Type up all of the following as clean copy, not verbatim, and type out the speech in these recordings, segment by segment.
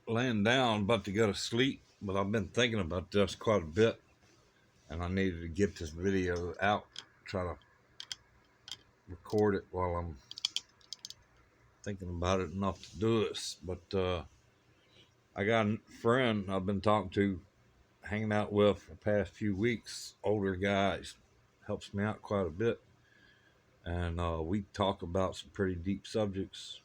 laying down, about to go to sleep, but I've been thinking about this quite a bit, and I needed to get this video out, try to record it while I'm thinking about it enough to do this. But I got a friend I've been talking to, hanging out with for the past few weeks, older guys, helps me out quite a bit, and we talk about some pretty deep subjects.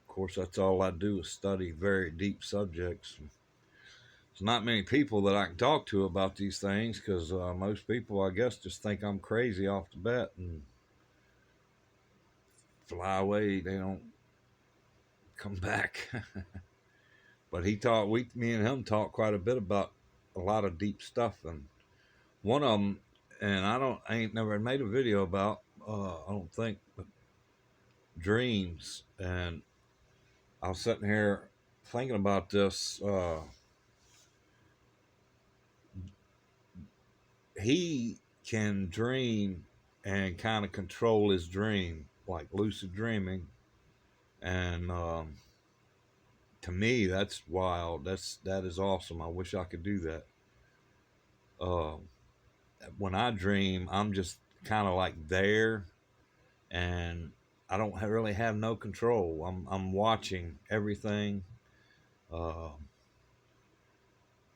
Of course, that's all I do is study very deep subjects. There's not many people that I can talk to about these things because most people, I guess, just think I'm crazy off the bat and fly away. They don't come back. But me and him talked quite a bit about a lot of deep stuff, and one of them, and I ain't never made a video about, I don't think, but dreams. And I was sitting here thinking about this. He can dream and kind of control his dream, like lucid dreaming. And to me, that's wild. That is awesome. I wish I could do that. Uh, when I dream, I'm just kind of like there, and I don't really have no control. I'm watching everything. Uh,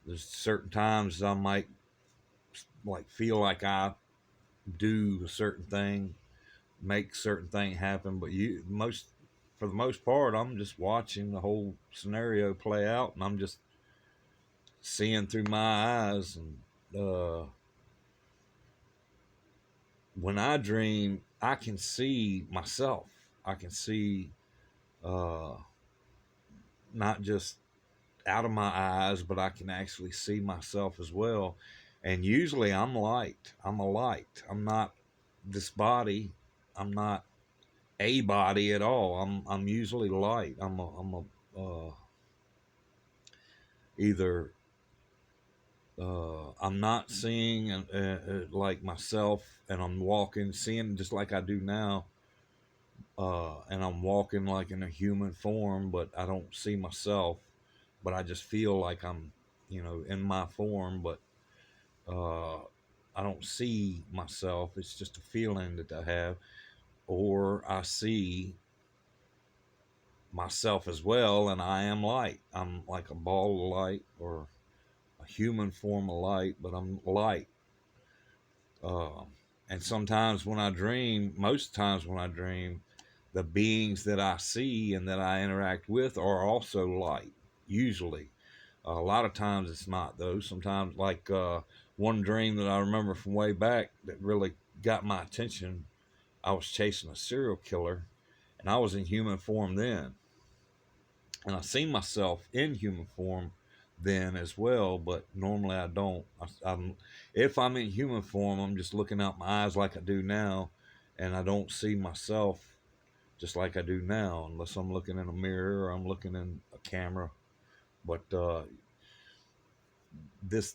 there's certain times I might like feel like I do a certain thing, make certain thing happen, but for the most part, I'm just watching the whole scenario play out, and I'm just seeing through my eyes. And when I dream, I can see myself. I can see uh, not just out of my eyes, but I can actually see myself as well. And usually, I'm light. I'm a light. I'm not this body. I'm not a body at all. I'm usually light. Either I'm not seeing like myself, and I'm walking, seeing just like I do now, and I'm walking like in a human form, but I don't see myself, but I just feel like I'm, in my form, but uh, I don't see myself. It's just a feeling that I have, or I see myself as well, and I am light. I'm like a ball of light or a human form of light, but I'm light. Uh, and sometimes when I dream, most times when I dream, the beings that I see and that I interact with are also light, usually. A lot of times it's not, though. Sometimes, like one dream that I remember from way back that really got my attention, I was chasing a serial killer, and I was in human form then. And I see myself in human form then as well, but normally I don't. If I'm in human form, I'm just looking out my eyes like I do now, and I don't see myself just like I do now, unless I'm looking in a mirror or I'm looking in a camera. But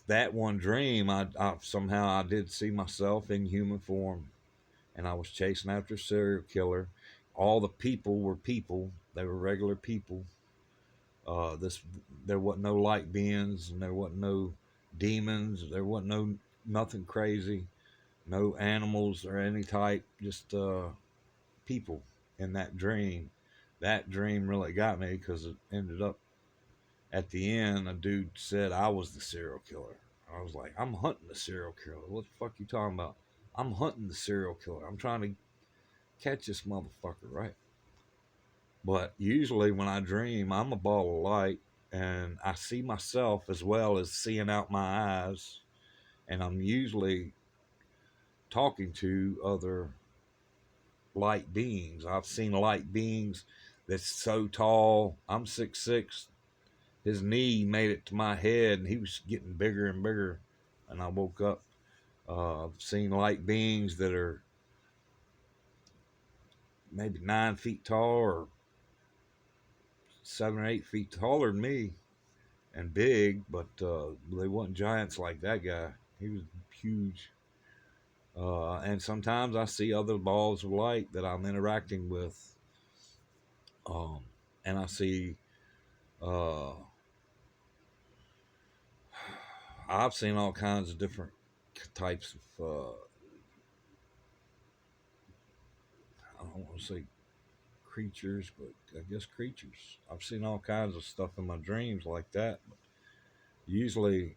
that one dream, I somehow I did see myself in human form, and I was chasing after a serial killer. All the people were people; they were regular people. This There wasn't no light beings, and there wasn't no demons. There wasn't nothing crazy, no animals or any type. Just people in that dream. That dream really got me because it ended up at the end. A dude said I was the serial killer. I was like, I'm hunting the serial killer. What the fuck you talking about? I'm hunting the serial killer. I'm trying to catch this motherfucker, right? But usually when I dream, I'm a ball of light, and I see myself as well as seeing out my eyes. And I'm usually talking to other light beings. I've seen light beings that's so tall. I'm 6'6". His knee made it to my head, and he was getting bigger and bigger. And I woke up. I've seen light beings that are maybe 9 feet tall, or 7 or 8 feet taller than me, and big, but they weren't giants like that guy. He was huge. And sometimes I see other balls of light that I'm interacting with, um, and I see Uh, I've seen all kinds of different types of, I don't want to say creatures, but I guess creatures. I've seen all kinds of stuff in my dreams like that. But usually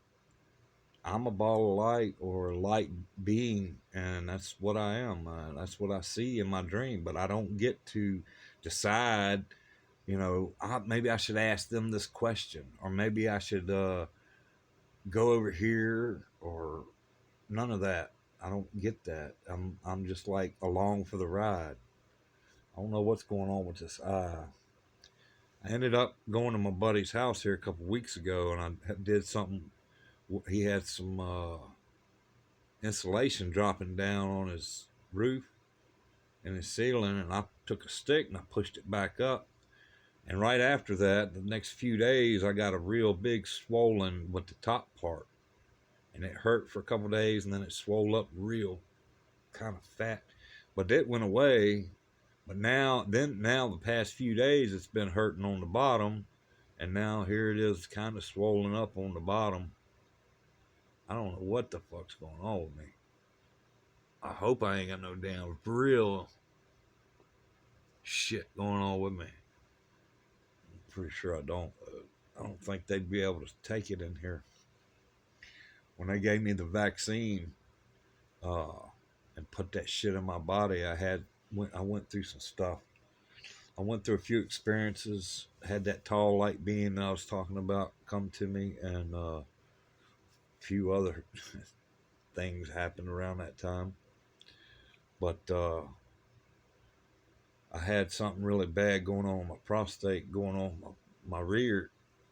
I'm a ball of light or a light being, and that's what I am. That's what I see in my dream, but I don't get to decide, maybe I should ask them this question, or maybe I should go over here, or none of that. I don't get that. I'm just like along for the ride. I don't know what's going on with this eye. I ended up going to my buddy's house here a couple weeks ago, and I did something. He had some insulation dropping down on his roof and his ceiling, and I took a stick and I pushed it back up. And right after that, the next few days, I got a real big swollen with the top part, and it hurt for a couple of days, and then it swelled up real kind of fat, but it went away. But now the past few days, it's been hurting on the bottom, and now here it is, kind of swollen up on the bottom. I don't know what the fuck's going on with me. I hope I ain't got no damn real shit going on with me. I'm pretty sure I don't. I don't think they'd be able to take it in here. When they gave me the vaccine and put that shit in my body, I went through some stuff. I went through a few experiences. Had that tall light being that I was talking about come to me, and a few other things happened around that time. But I had something really bad going on with my prostate, going on my rear,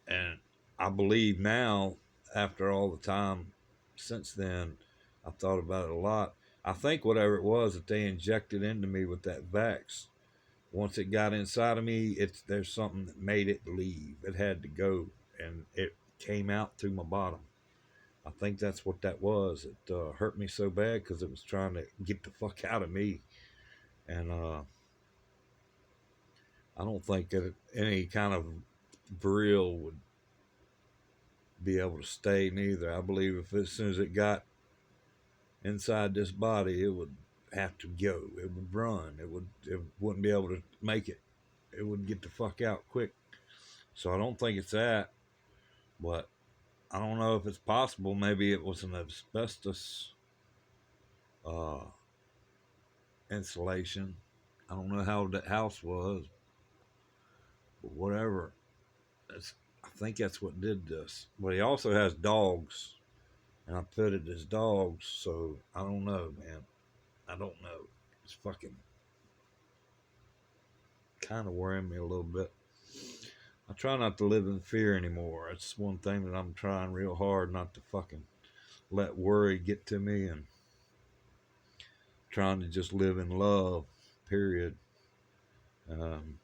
and I believe now, after all the time since then, I thought about it a lot. I think whatever it was that they injected into me with that vax, once it got inside of me, there's something that made it leave. It had to go, and it came out through my bottom. I think that's what that was. It hurt me so bad because it was trying to get the fuck out of me, and I don't think that any kind of vril would be able to stay neither. I believe if as soon as it got inside this body, it would have to go. It would run. It wouldn't be able to make it. It would get the fuck out quick. So I don't think it's that, but I don't know if it's possible. Maybe it was an asbestos uh, insulation. I don't know how that house was, but whatever. I think that's what did this. But he also has dogs, and I petted his dogs, so I don't know, man. I don't know. It's fucking kind of worrying me a little bit. I try not to live in fear anymore. It's one thing that I'm trying real hard not to fucking let worry get to me, and trying to just live in love, period. Um,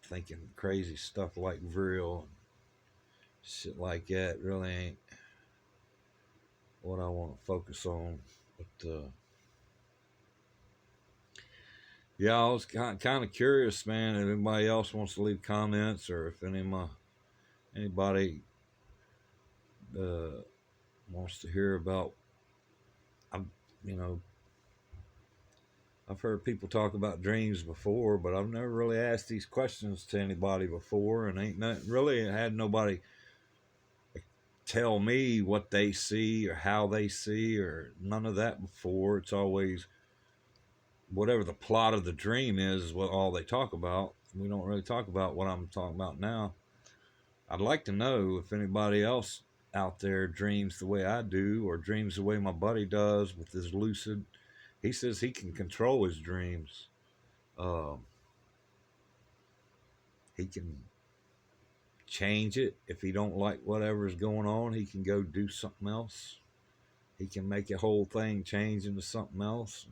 Thinking crazy stuff like vril and shit like that really ain't what I want to focus on. But yeah, I was kind of curious, man. If anybody else wants to leave comments, or if anybody wants to hear about, I'm, you know, I've heard people talk about dreams before, but I've never really asked these questions to anybody before, and ain't not really had nobody tell me what they see or how they see or none of that before. It's always whatever the plot of the dream is what all they talk about. We don't really talk about what I'm talking about now. I'd like to know if anybody else out there dreams the way I do, or dreams the way my buddy does with his lucid. He says he can control his dreams. Um, he can change it. If he don't like whatever's going on, he can go do something else. He can make a whole thing change into something else.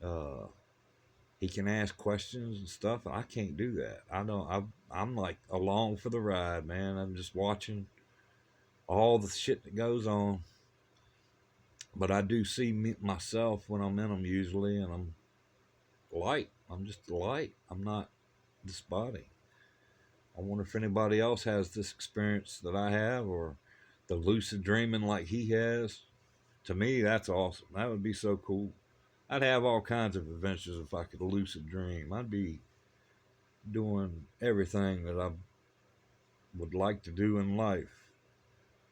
Uh, he can ask questions and stuff. I can't do that. I don't. I'm like along for the ride, man. I'm just watching all the shit that goes on. But I do see myself when I'm in them usually, and I'm light. I'm just light. I'm not. this body. I wonder if anybody else has this experience that I have, or the lucid dreaming like he has. To me, that's awesome. That would be so cool. I'd have all kinds of adventures if I could lucid dream. I'd be doing everything that I would like to do in life,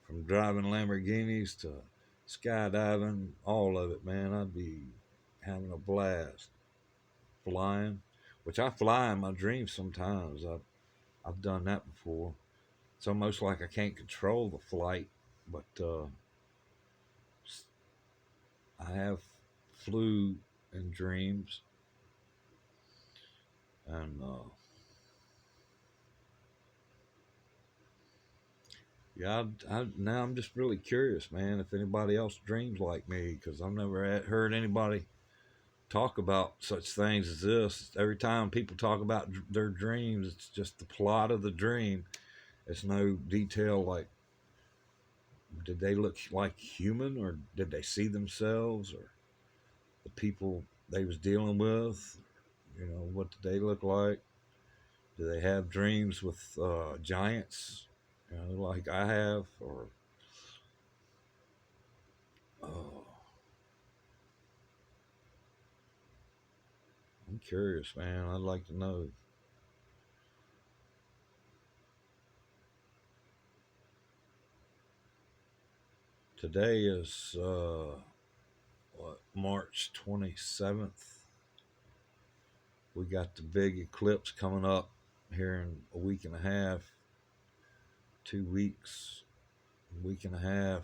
from driving Lamborghinis to skydiving, all of it, man. I'd be having a blast flying, which I fly in my dreams sometimes. I've done that before. It's almost like I can't control the flight, but I have flew in dreams, and yeah, now I'm just really curious, man, if anybody else dreams like me, because I've never heard anybody talk about such things as this. Every time people talk about their dreams, it's just the plot of the dream. It's no detail like, did they look like human, or did they see themselves, or the people they was dealing with? You know, what did they look like? Do they have dreams with giants, you know, like I have? Or oh, I'm curious, man. I'd like to know. Today is what, March 27th. We got the big eclipse coming up here in a week and a half, 2 weeks, a week and a half.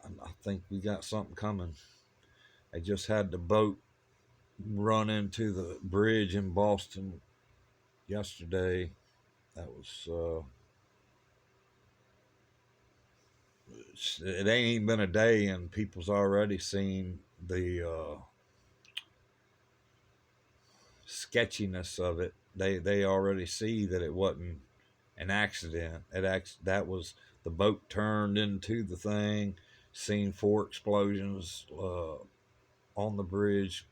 I think we got something coming. They just had the boat run into the bridge in Boston yesterday. That was it ain't even been a day, and people's already seen the sketchiness of it. They already see that it wasn't an accident. That was the boat turned into the thing. Seen 4 explosions on the bridge.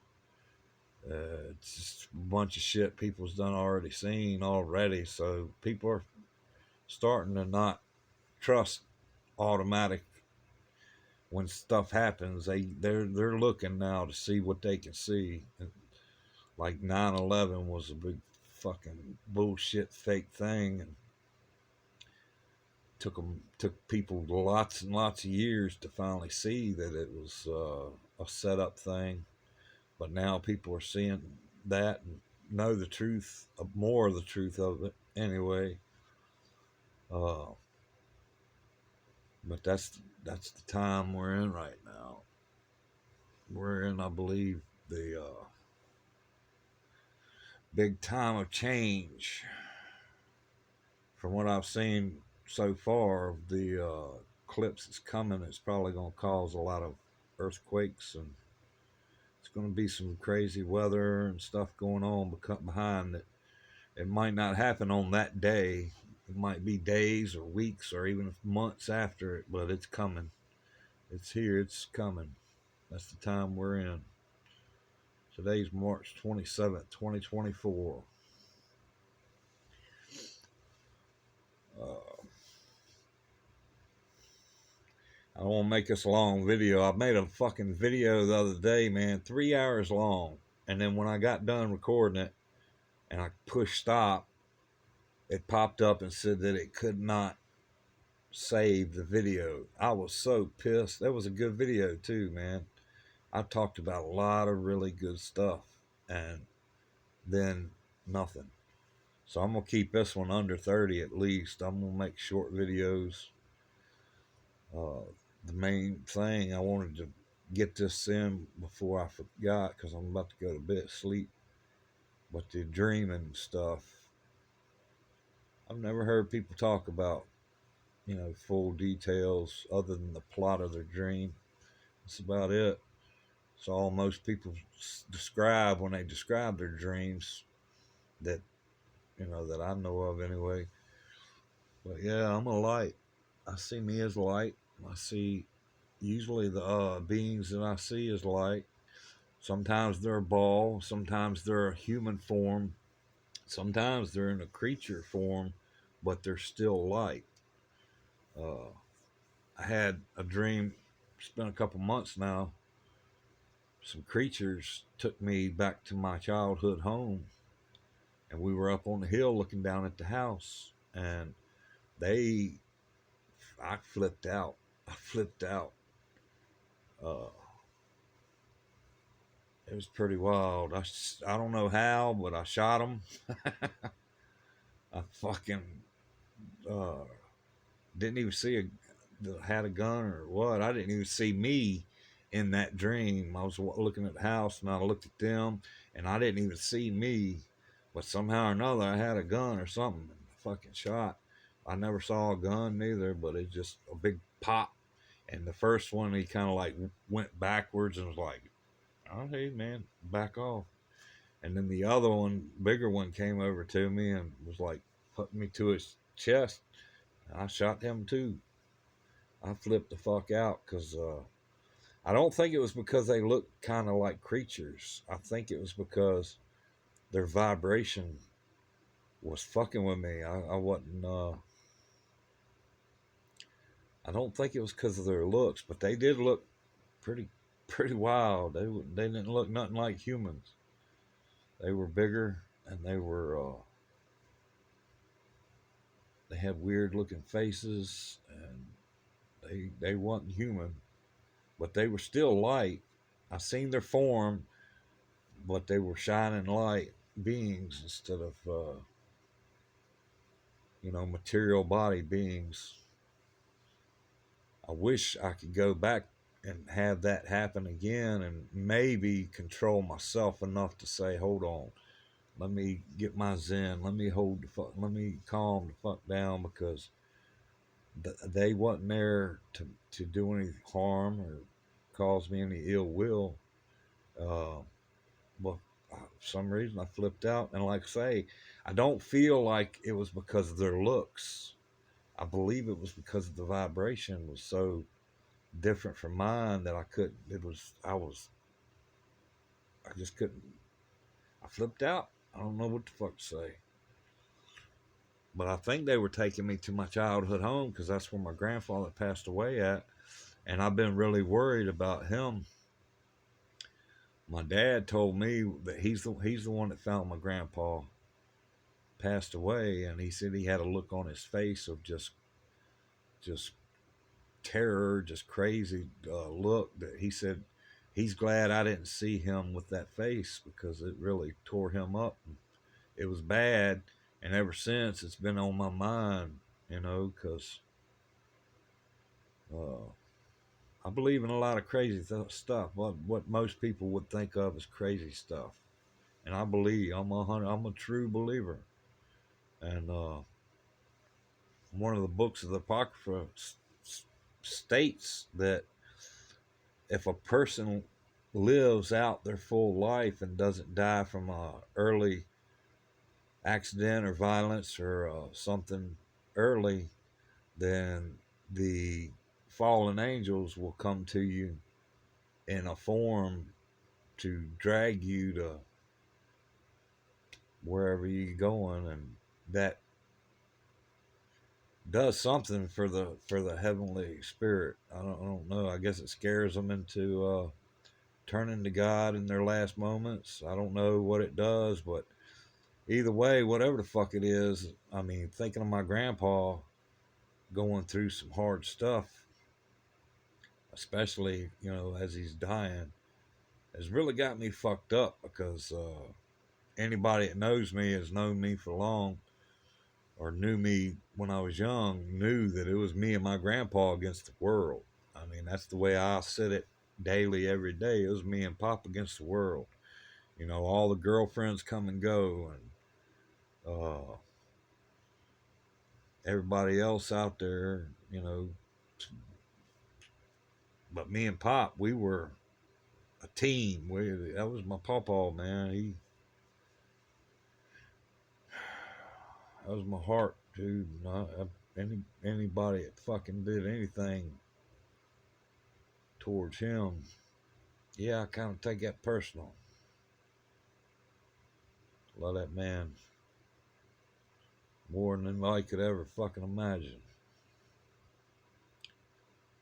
It's just a bunch of shit people's done already seen already. So people are starting to not trust automatic when stuff happens. They're looking now to see what they can see. Like 9/11 was a big fucking bullshit fake thing, and took people lots and lots of years to finally see that it was a setup thing. But now people are seeing that and know the truth, more of the truth of it anyway. Uh, but that's the time we're in right now. We're in, I believe, the big time of change. From what I've seen so far, the eclipse that's coming is probably going to cause a lot of earthquakes, and it's going to be some crazy weather and stuff going on behind it. It might not happen on that day. It might be days or weeks or even months after it, but it's coming. It's here. It's coming. That's the time we're in. Today's March 27th, 2024. Uh, I don't want to make this a long video. I made a fucking video the other day, man, 3 hours long. And then when I got done recording it and I pushed stop, it popped up and said that it could not save the video. I was so pissed. That was a good video too, man. I talked about a lot of really good stuff, and then nothing. So I'm gonna keep this one under 30 at least. I'm gonna make short videos. Uh, the main thing I wanted to get this in before I forgot, because I'm about to go to bed sleep. But the dreaming stuff, I've never heard people talk about, you know, full details other than the plot of their dream. That's about it. It's all most people describe when they describe their dreams, that, you know, that I know of anyway. But yeah, I'm a light. I see me as light. I see usually the beings that I see as light. Sometimes they're a ball, sometimes they're a human form, sometimes they're in a creature form, but they're still light. Uh, I had a dream, it's been a couple months now. Some creatures took me back to my childhood home, and we were up on the hill looking down at the house, and they, I flipped out. I flipped out. Uh, it was pretty wild. I don't know how, but I shot them. I fucking uh, didn't even see had a gun or what. I didn't even see me in that dream. I was looking at the house and I looked at them and I didn't even see me, but somehow or another I had a gun or something. And I fucking shot. I never saw a gun neither, but it's just a big pop. And the first one, he kind of like went backwards and was like, "Oh, hey man, back off." And then the other one, bigger one, came over to me and was like putting me to his chest. I shot him too. I flipped the fuck out because I don't think it was because they looked kind of like creatures. I think it was because their vibration was fucking with me. I wasn't. I don't think it was because of their looks, but they did look pretty, pretty wild. They didn't look nothing like humans. They were bigger and they had weird looking faces and they wasn't human, but they were still light. I seen their form, but they were shining light beings instead of material body beings. I wish I could go back and have that happen again and maybe control myself enough to say, hold on, let me get my zen, let me calm the fuck down because they wasn't there to do any harm or cause me any ill will. Uh, but for some reason I flipped out. And like I say, I don't feel like it was because of their looks. I believe it was because the vibration was so different from mine that I couldn't. I just couldn't. I flipped out. I don't know what the fuck to say. But I think they were taking me to my childhood home because that's where my grandfather passed away at, and I've been really worried about him. My dad told me that he's the one that found my grandpa passed away, and he said he had a look on his face of just terror, just crazy look. That he said he's glad I didn't see him with that face because it really tore him up. It was bad, and ever since it's been on my mind, because uh, I believe in a lot of crazy stuff. What most people would think of as crazy stuff, and I believe I'm a true believer. And one of the books of the Apocrypha states that if a person lives out their full life and doesn't die from a early accident or violence or something early, then the fallen angels will come to you in a form to drag you to wherever you're going, and that does something for the heavenly spirit. I don't know. I guess it scares them into turning to God in their last moments. I don't know what it does, but either way, whatever the fuck it is, I mean, thinking of my grandpa going through some hard stuff, especially as he's dying, has really got me fucked up because anybody that knows me has known me for long or knew me when I was young knew that it was me and my grandpa against the world. I mean, that's the way I said it daily, every day. It was me and Pop against the world. All the girlfriends come and go, and everybody else out there, But me and Pop, we were a team. That was my pawpaw, man. That was my heart, dude. Anybody that fucking did anything towards him, Yeah, I kind of take that personal. Love that man more than I could ever fucking imagine.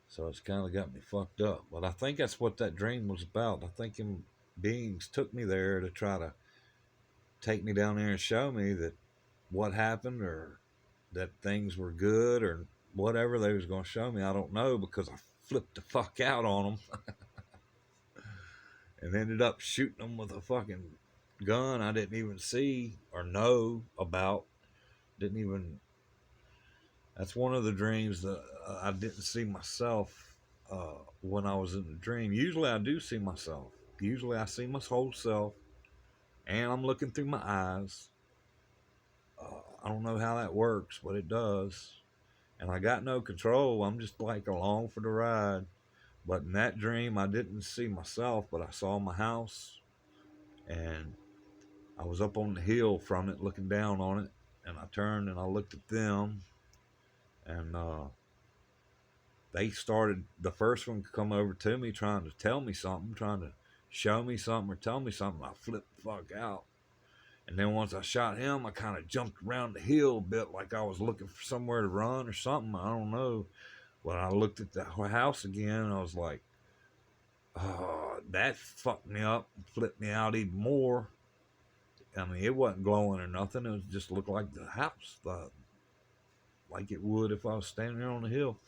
So it's kind of got me fucked up. But I think that's what that dream was about. I think them beings took me there to try to take me down there and show me that what happened, or that things were good, or whatever they was going to show me. I don't know, because I flipped the fuck out on them and ended up shooting them with a fucking gun I didn't even see or know about. Didn't even. That's one of the dreams that I didn't see myself when I was in the dream. Usually I do see myself. Usually I see my whole self, and I'm looking through my eyes. I don't know how that works, but it does. And I got no control. I'm just like along for the ride. But in that dream, I didn't see myself, but I saw my house, and I was up on the hill from it, looking down on it. And I turned and I looked at them, and they started. The first one to come over to me, trying to tell me something, trying to show me something or tell me something. I flipped the fuck out. And then once I shot him, I kind of jumped around the hill a bit, like I was looking for somewhere to run or something. I don't know. When I looked at the house again, I was like, oh, that fucked me up and flipped me out even more. I mean, it wasn't glowing or nothing. It was just looked like the house, like it would if I was standing there on the hill.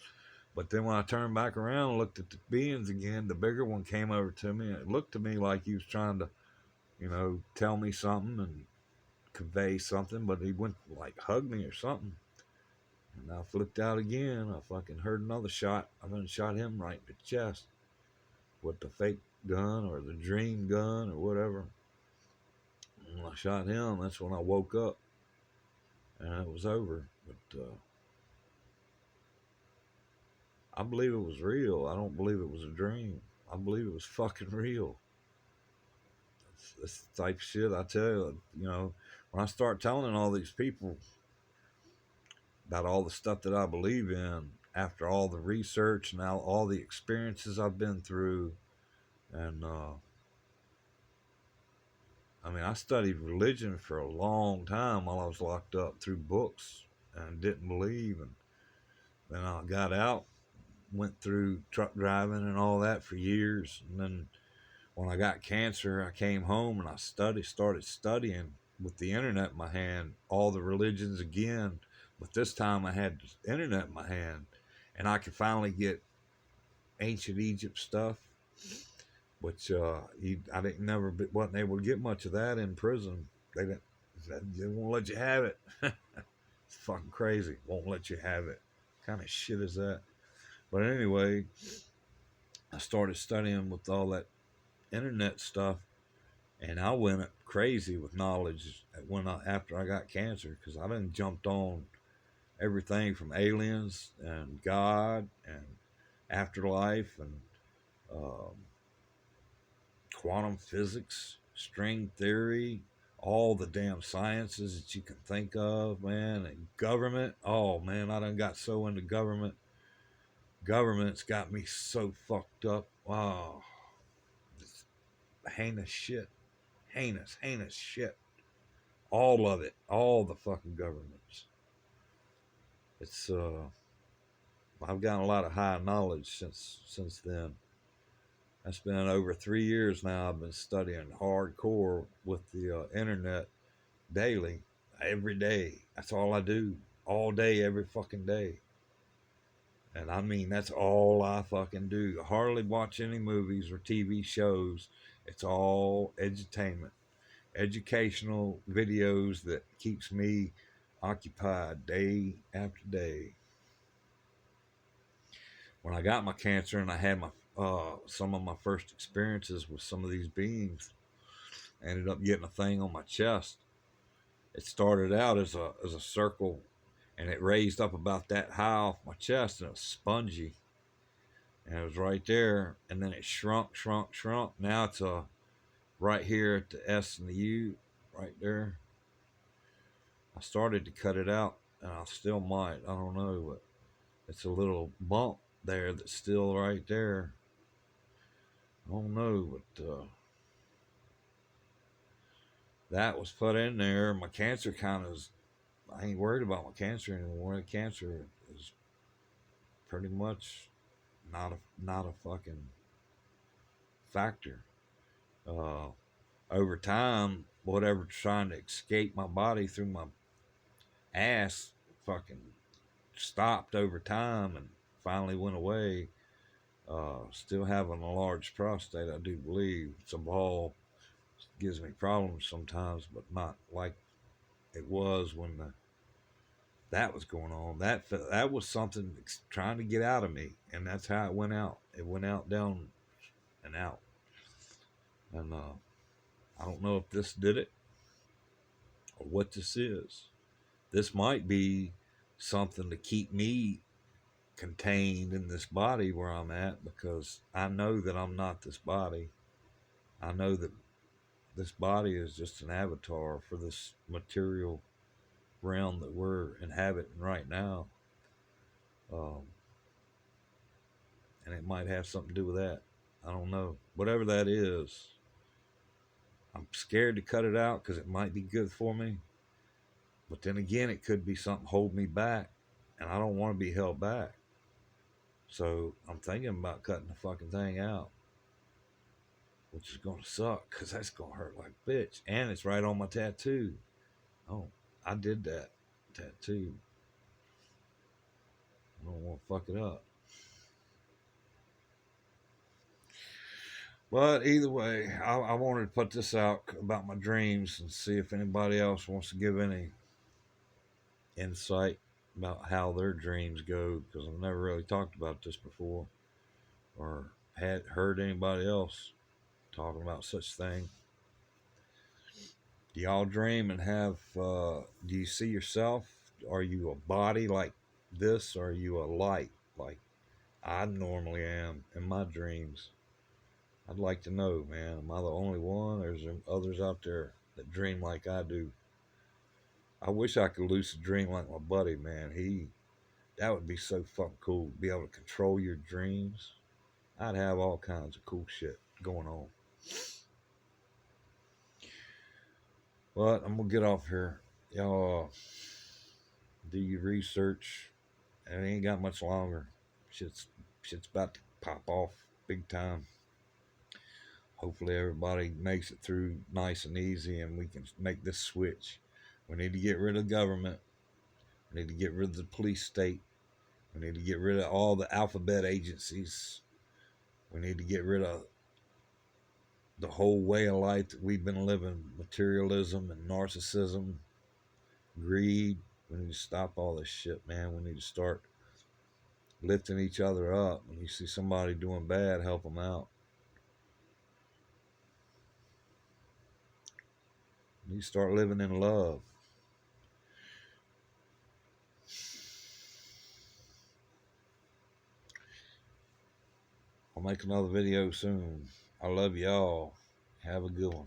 But then when I turned back around and looked at the beings again, the bigger one came over to me. And it looked to me like he was trying to, tell me something and convey something, but he went like hug me or something. And I flipped out again. I fucking heard another shot. I then shot him right in the chest with the fake gun or the dream gun or whatever. And when I shot him, that's when I woke up and it was over. But I believe it was real. I don't believe it was a dream. I believe it was fucking real. That's the type of shit I tell you. When I start telling all these people about all the stuff that I believe in, after all the research and all the experiences I've been through, and I mean, I studied religion for a long time while I was locked up through books and didn't believe. And then I got out, went through truck driving and all that for years. And then when I got cancer, I came home and I started studying with the internet in my hand, all the religions again. But this time I had the internet in my hand, and I could finally get ancient Egypt stuff, which I didn't never wasn't able to get much of that in prison. They won't let you have it. It's fucking crazy. Won't let you have it. What kind of shit is that? But anyway, I started studying with all that internet stuff, and I went crazy with knowledge after I got cancer, because I done jumped on everything from aliens and God and afterlife and um, quantum physics, string theory, all the damn sciences that you can think of, man, and government. Oh man, I done got so into government. Government's got me so fucked up. Oh, it's heinous shit. Heinous shit. All of it. All the fucking governments. It's I've gotten a lot of high knowledge since then. That's been over 3 years now. I've been studying hardcore with the internet daily, every day. That's all I do, all day, every fucking day. And I mean, that's all I fucking do. I hardly watch any movies or TV shows. It's all edutainment, educational videos that keeps me occupied day after day. When I got my cancer and I had my some of my first experiences with some of these beings, I ended up getting a thing on my chest. It started out as a circle, and it raised up about that high off my chest, and it was spongy, and it was right there, and then it shrunk. Now it's right here at the S and the U, right there. I started to cut it out, and I still might. I don't know, but it's a little bump there that's still right there. I don't know, but that was put in there. My cancer kind of, I ain't worried about my cancer anymore. The cancer is pretty much not a fucking factor. Uh, Over time, whatever's trying to escape my body through my ass fucking stopped over time and finally went away. Still having a large prostate, I do believe. It's a ball, gives me problems sometimes, but not like it was when that was going on. That was something trying to get out of me, and that's how it went out. It went out, down, and out. And I don't know if this did it or what this is. This might be something to keep me contained in this body where I'm at, because I know that I'm not this body. I know that this body is just an avatar for this material realm that we're inhabiting right now. Um, and it might have something to do with that. I don't know. Whatever that is, I'm scared to cut it out because it might be good for me. But then again, it could be something holding me back, and I don't want to be held back. So I'm thinking about cutting the fucking thing out, which is going to suck because that's going to hurt like a bitch. And it's right on my tattoo. Oh, I did that tattoo. I don't want to fuck it up. But either way, I wanted to put this out about my dreams and see if anybody else wants to give any insight about how their dreams go, because I've never really talked about this before or had heard anybody else talking about such thing. Do y'all dream and have, do you see yourself? Are you a body like this, or are you a light like I normally am in my dreams? I'd like to know, man. Am I the only one, or is there others out there that dream like I do? I wish I could lucid dream like my buddy, man. That would be so fucking cool to be able to control your dreams. I'd have all kinds of cool shit going on. But I'm gonna get off here. Y'all do your research. It ain't got much longer. Shit's about to pop off big time. Hopefully everybody makes it through nice and easy, and we can make this switch. We need to get rid of government. We need to get rid of the police state. We need to get rid of all the alphabet agencies. We need to get rid of the whole way of life that we've been living, materialism and narcissism, greed. We need to stop all this shit, man. We need to start lifting each other up. When you see somebody doing bad, help them out. You start living in love. I'll make another video soon. I love y'all. Have a good one.